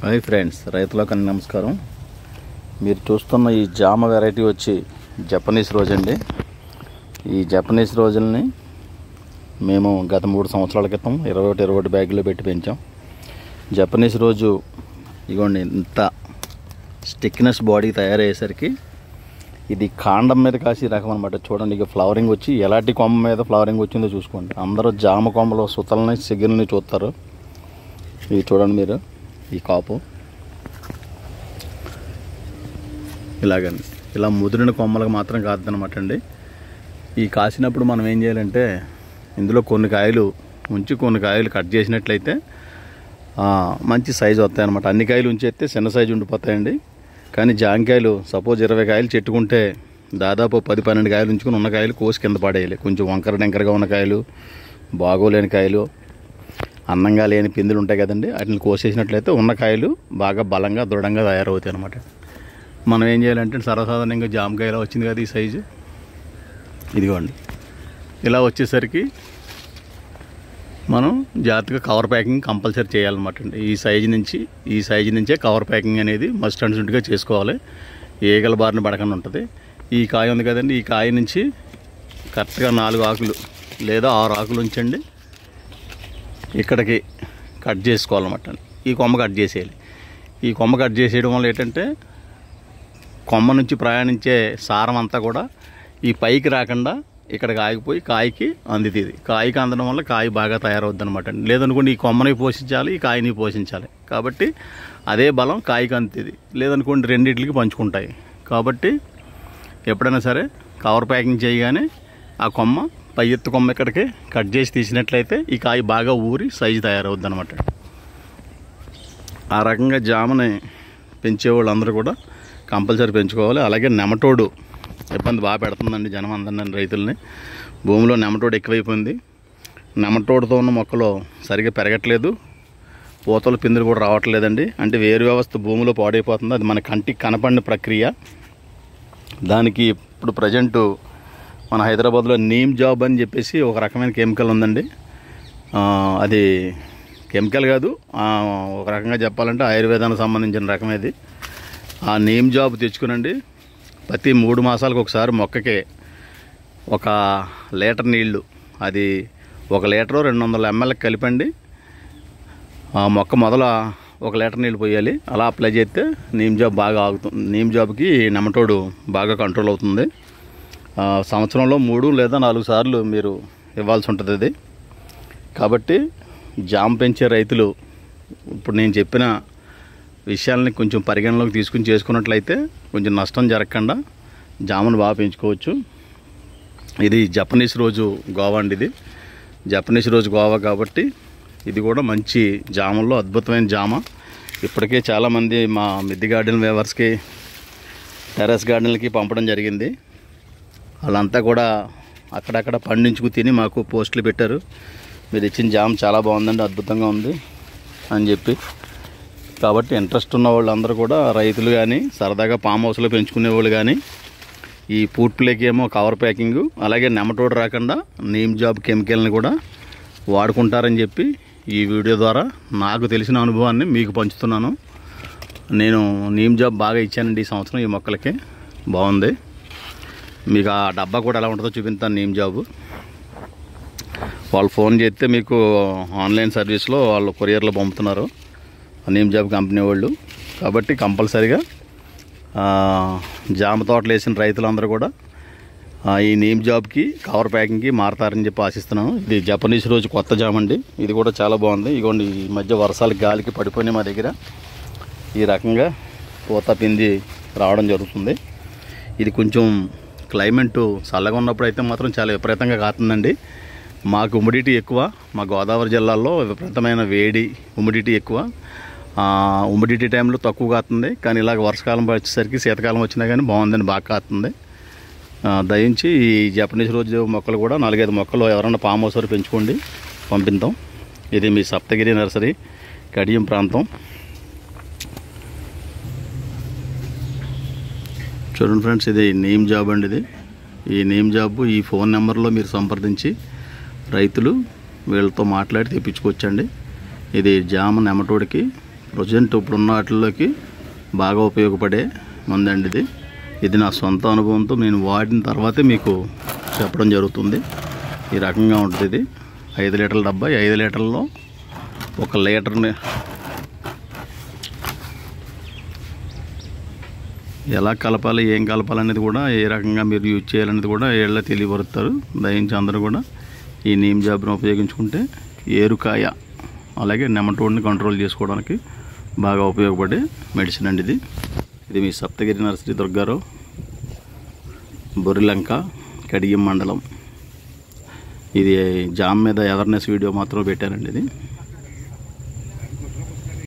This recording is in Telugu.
హాయ్ ఫ్రెండ్స్, రైతులకు నమస్కారం. మీరు చూస్తున్న ఈ జామ వెరైటీ వచ్చి జపనీస్ రోజ్ అండి. ఈ జపనీస్ రోజుల్ని మేము గత 3 సంవత్సరాల క్రితం 21 బ్యాగుల్లో పెట్టి పెంచాం. జపనీస్ రోజు ఇగోండి ఇంత స్టిక్నెస్ బాడీ తయారయ్యేసరికి ఇది కాండం మీద కాసి రకం అనమాట. చూడండి, ఇక ఫ్లవరింగ్ వచ్చి ఎలాంటి కొమ్మ మీద ఫ్లవరింగ్ వచ్చిందో చూసుకోండి. అందరూ జామ కొమ్మలో సుతల్ని సిగ్గుల్ని చూస్తారు. ఇవి చూడండి మీరు, ఈ కాపు ఇలాగండి. ఇలా ముదిరిన కొమ్మలకు మాత్రం కాదనమాట అండి. ఈ కాసినప్పుడు మనం ఏం చేయాలంటే ఇందులో కొన్ని కాయలు ఉంచి కొన్ని కాయలు కట్ చేసినట్లయితే మంచి సైజు వస్తాయన్నమాట. అన్ని కాయలు ఉంచేస్తే చిన్న సైజు ఉండిపోతాయండి. కానీ జాంకాయలు సపోజ్ 20 కాయలు చెట్టుకుంటే దాదాపు 10-12 కాయలు ఉంచుకుని ఉన్న కాయలు కోసి కింద పడేయాలి. కొంచెం వంకర డెంకరగా ఉన్న కాయలు, బాగోలేని కాయలు, అందంగా లేని పిందులు ఉంటాయి కదండి, వాటిని కోసేసినట్లయితే ఉన్న కాయలు బాగా బలంగా దృఢంగా తయారవుతాయి అన్నమాట. మనం ఏం చేయాలంటే సర్వసాధారణంగా జామకాయ ఇలా వచ్చింది కదా, ఈ సైజు ఇదిగోండి. ఇలా వచ్చేసరికి మనం జాగ్రత్తగా కవర్ ప్యాకింగ్ కంపల్సరీ చేయాలన్నమాట అండి. ఈ సైజు నుంచే కవర్ ప్యాకింగ్ అనేది మస్ట్ అండ్ షుడ్గా చేసుకోవాలి. ఈగల బారిన పడకుండా ఉంటుంది. ఈ కాయ ఉంది కదండి, ఈ కాయ నుంచి కరెక్ట్గా 4 ఆకులు లేదా 6 ఆకులు ఉంచండి. ఇక్కడికి కట్ చేసుకోవాలన్నమాట. ఈ కొమ్మ కట్ చేసేయాలి. ఈ కొమ్మ కట్ చేసేయడం వల్ల ఏంటంటే కొమ్మ నుంచి ప్రయాణించే సారం అంతా కూడా ఈ పైకి రాకుండా ఇక్కడికి ఆగిపోయి కాయకి అందుతుంది. కాయకి అందడం వల్ల కాయ బాగా తయారవుద్ది అనమాట. లేదనుకోండి ఈ కొమ్మని పోషించాలి, ఈ కాయని పోషించాలి. కాబట్టి అదే బలం కాయకి అందుతుంది. లేదనుకోండి రెండింటికి పంచుకుంటాయి. కాబట్టి ఎప్పుడైనా సరే కవర్ ప్యాకింగ్ చేయగానే ఆ కొమ్మ పై ఎత్తు కొమ్మ ఇక్కడికి కట్ చేసి తీసినట్లయితే ఈ కాయ బాగా ఊరి సైజు తయారవుద్ది అనమాట. ఆ రకంగా జామని పెంచేవాళ్ళు అందరూ కూడా కంపల్సరీ పెంచుకోవాలి. అలాగే నెమటోడు ఇబ్బంది బాగా పెడుతుందండి జనం అందరినీ, రైతుల్ని. భూమిలో నెమటోడు ఎక్కువైపోయింది. నెమటోడుతో ఉన్న మొక్కలు సరిగ్గా పెరగట్లేదు, పూతలు పిందులు కూడా రావట్లేదండి. అంటే వేరు వ్యవస్థ భూమిలో పాడైపోతుంది. అది మన కంటికి కనపడిన ప్రక్రియ. దానికి ఇప్పుడు ప్రజెంటు మన హైదరాబాద్లో నీమ్ జాబ్ అని చెప్పేసి ఒక రకమైన కెమికల్ ఉందండి. అది కెమికల్ కాదు, ఒక రకంగా చెప్పాలంటే ఆయుర్వేదానికి సంబంధించిన రకం ఇది. ఆ నీమ్ జాబ్ తెచ్చుకునండి. ప్రతి 3 మాసాలకు ఒకసారి మొక్కకి 1 లీటర్ నీళ్లు, అది 1 లీటరు 200 ml కలిపండి. ఆ మొక్క మొదల 1 లీటర్ నీళ్ళు పోయాలి. అలా అప్లై చేస్తే నీమ్ జాబ్ బాగా ఆగుతుంది. నీమ్ జాబ్కి నెమటోడు బాగా కంట్రోల్ అవుతుంది. సంవత్సరంలో 3 లేదా 4 సార్లు మీరు ఇవ్వాల్సి ఉంటుంది అది. కాబట్టి జామ పెంచే రైతులు ఇప్పుడు నేను చెప్పిన విషయాలని కొంచెం పరిగణలోకి తీసుకుని చేసుకున్నట్లయితే కొంచెం నష్టం జరగకుండా జామను బాగా పెంచుకోవచ్చు. ఇది జపనీస్ రోజు గోవా అండి. ఇది జపనీస్ రోజు గోవా కాబట్టి ఇది కూడా మంచి జామల్లో అద్భుతమైన జామ. ఇప్పటికే చాలామంది మా మిద్దె గార్డెన్ వేవర్స్కి, టెర్రస్ గార్డెన్లకి పంపడం జరిగింది. వాళ్ళంతా కూడా అక్కడక్కడ పండించుకు తిని మాకు పోస్టులు పెట్టారు. మీరు ఇచ్చిన జామ చాలా బాగుందండి, అద్భుతంగా ఉంది అని చెప్పి. కాబట్టి ఇంట్రెస్ట్ ఉన్న వాళ్ళందరూ కూడా, రైతులు కానీ సరదాగా ఫామ్ హౌస్లో పెంచుకునే వాళ్ళు కానీ, ఈ ఫుడ్ ప్లేకి ఏమో కవర్ ప్యాకింగు, అలాగే నెమటోడ్ రాకుండా నీమ్ జాబ్ కెమికల్ని కూడా వాడుకుంటారని చెప్పి ఈ వీడియో ద్వారా నాకు తెలిసిన అనుభవాన్ని మీకు పంచుతున్నాను. నేను నీమ్ జాబ్ బాగా ఇచ్చానండి ఈ సంవత్సరం. ఈ మొక్కలకి బాగుంది. మీకు ఆ డబ్బా కూడా ఎలా ఉంటుందో చూపిస్తాను. నీమ్ జాబు వాళ్ళు ఫోన్ చేస్తే మీకు ఆన్లైన్ సర్వీస్లో వాళ్ళు కొరియర్లో పంపుతున్నారు నీమ్ జాబ్ కంపెనీ వాళ్ళు. కాబట్టి కంపల్సరీగా జామ తోటలు వేసిన రైతులందరూ కూడా ఈ నీమ్ జాబ్కి కవర్ ప్యాకింగ్కి మారతారని చెప్పి ఆశిస్తున్నాను. ఇది జపనీస్ రోజు కొత్త జామ అండి. ఇది కూడా చాలా బాగుంది. ఇగోండి, ఈ మధ్య వర్షాలకి గాలికి పడిపోయినాయి మా దగ్గర. ఈ రకంగా పూత పిండి రావడం జరుగుతుంది. ఇది కొంచెం క్లైమేట్ చల్లగా ఉన్నప్పుడు అయితే మాత్రం చాలా విపరీతంగా కాతుందండి. మాకు హ్యూమిడిటీ ఎక్కువ. మా గోదావరి జిల్లాలో విపరీతమైన వేడి, హ్యూమిడిటీ ఎక్కువ. హ్యూమిడిటీ టైంలో తక్కువ కాతుంది. కానీ ఇలాగ వర్షాకాలం వచ్చేసరికి, శీతకాలం వచ్చినా కానీ బాగుందని, బాగా కాస్తుంది. దయించి ఈ జపనీస్ రోజు మొక్కలు కూడా 4-5 మొక్కలు ఎవరైనా ఫామ్ హౌస్ పెంచుకోండి, పంపిద్దాం. ఇది మీ సప్తగిరి నర్సరీ, కడియం ప్రాంతం. చూడండి ఫ్రెండ్స్, ఇది నీమ్ జాబ్ అండి. ఇది ఈ నీమ్ జాబ్ ఈ ఫోన్ నెంబర్లో మీరు సంప్రదించి రైతులు వీళ్ళతో మాట్లాడి తెప్పించుకోవచ్చండి. ఇది జామ నెమటోడికి ప్రజెంట్ ఇప్పుడున్న వాటిల్లోకి బాగా ఉపయోగపడే మందండి ఇది. ఇది నా సొంత అనుభవంతో నేను వాడిన తర్వాతే మీకు చెప్పడం జరుగుతుంది. ఈ రకంగా ఉంటుంది ఇది. 5 లీటర్ల డబ్బా. 5 లీటర్లలో 1 లీటర్ని ఎలా కలపాలి, ఏం కలపాలనేది కూడా, ఏ రకంగా మీరు యూజ్ చేయాలనేది కూడా వీళ్ళే తెలియపరుస్తారు. దయించి అందరూ కూడా ఈ నీమ్ జాబ్ను ఉపయోగించుకుంటే ఏరుకాయ అలాగే నెమటోడ్ని కంట్రోల్ చేసుకోవడానికి బాగా ఉపయోగపడే మెడిసిన్ అండి ఇది. ఇది మీ సప్తగిరి నర్సరీ దుర్గారావు, బొరిలంక, కడియం మండలం. ఇది జామ్ మీద అవేర్నెస్ వీడియో మాత్రం పెట్టానండి ఇది.